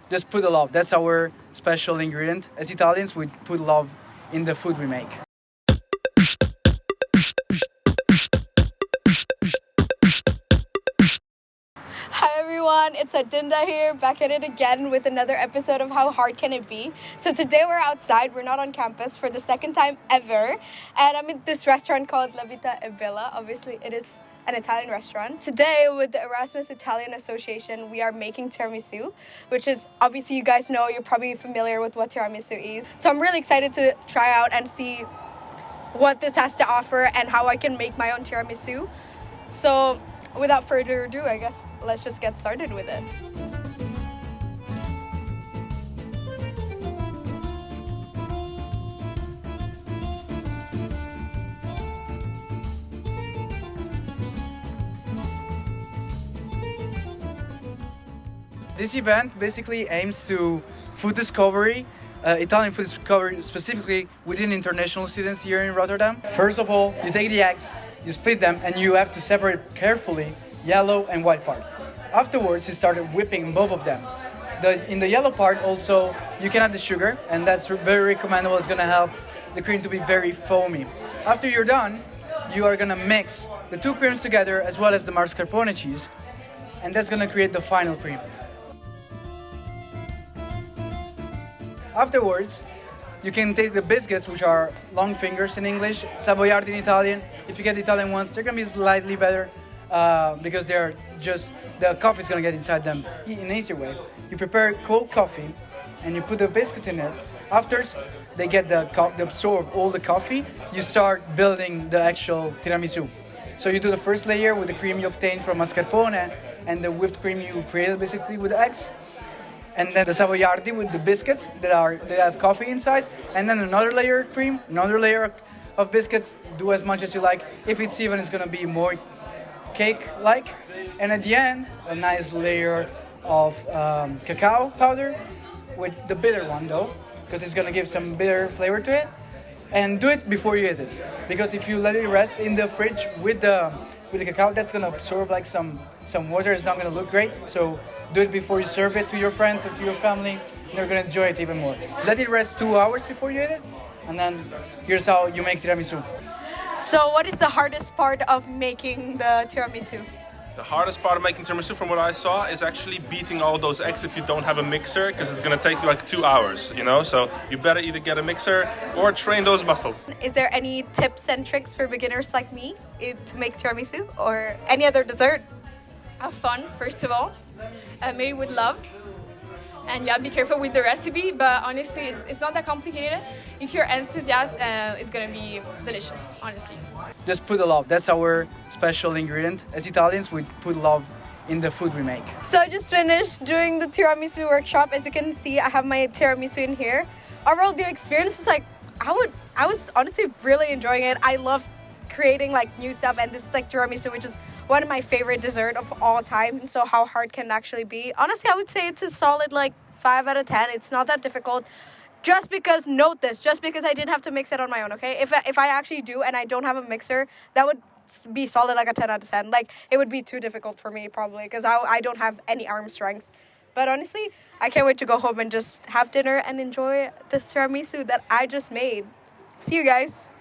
just put the love. That's our special ingredient. As Italians, we put love in the food we make. Hi everyone, it's Adinda here, back at it again with another episode of How Hard Can It Be? So today we're outside, we're not on campus for the second time ever, and I'm at this restaurant called La Vita e Bella. Obviously it is an Italian restaurant. Today with the Erasmus Italian Association, we are making tiramisu, which is, obviously you guys know, you're probably familiar with what tiramisu is. So I'm really excited to try out and see what this has to offer and how I can make my own tiramisu. So without further ado, I guess let's just get started with it. This event basically aims to food discovery, Italian food discovery specifically within international students here in Rotterdam. First of all, you take the eggs, you split them, and you have to separate carefully yellow and white part. Afterwards, you start whipping both of them. In the yellow part also, you can add the sugar, and that's very recommendable. It's gonna help the cream to be very foamy. After you're done, you are gonna mix the two creams together as well as the mascarpone cheese, and that's gonna create the final cream. Afterwards, you can take the biscuits, which are long fingers in English, savoiardi in Italian. If you get the Italian ones, they're gonna be slightly better because they're just, the coffee is gonna get inside them in an easier way. You prepare cold coffee and you put the biscuits in it. After they get they absorb all the coffee, you start building the actual tiramisu. So you do the first layer with the cream you obtained from mascarpone and the whipped cream you created basically with the eggs. And then the savoiardi with the biscuits that have coffee inside, and then another layer of cream, another layer of biscuits. Do as much as you like. If it's even, it's gonna be more cake-like. And at the end, a nice layer of cacao powder with the bitter one though, because it's gonna give some bitter flavor to it. And do it before you eat it, because if you let it rest in the fridge with the cacao, that's gonna absorb like some water. It's not gonna look great. So do it before you serve it to your friends and to your family, and they're gonna enjoy it even more. Let it rest 2 hours before you eat it, and then here's how you make tiramisu. So what is the hardest part of making the tiramisu? The hardest part of making tiramisu, from what I saw, is actually beating all those eggs if you don't have a mixer, because it's gonna take you like 2 hours, you know? So you better either get a mixer or train those muscles. Is there any tips and tricks for beginners like me to make tiramisu or any other dessert? Have fun, first of all. Made it with love. And yeah, be careful with the recipe, but honestly, it's not that complicated. If you're enthusiastic, it's gonna be delicious, honestly. Just put the love. That's our special ingredient. As Italians, we put love in the food we make. So I just finished doing the tiramisu workshop. As you can see, I have my tiramisu in here. Overall, the experience is like, I was honestly really enjoying it. I love creating like new stuff, and this is like tiramisu, which is one of my favorite dessert of all time. So how hard can it actually be? Honestly, I would say it's a solid like 5 out of 10. It's not that difficult. Just because, note this, just because I didn't have to mix it on my own, okay? If I actually do and I don't have a mixer, that would be solid like a 10 out of 10. Like, it would be too difficult for me probably because I don't have any arm strength. But honestly, I can't wait to go home and just have dinner and enjoy this tiramisu that I just made. See you guys.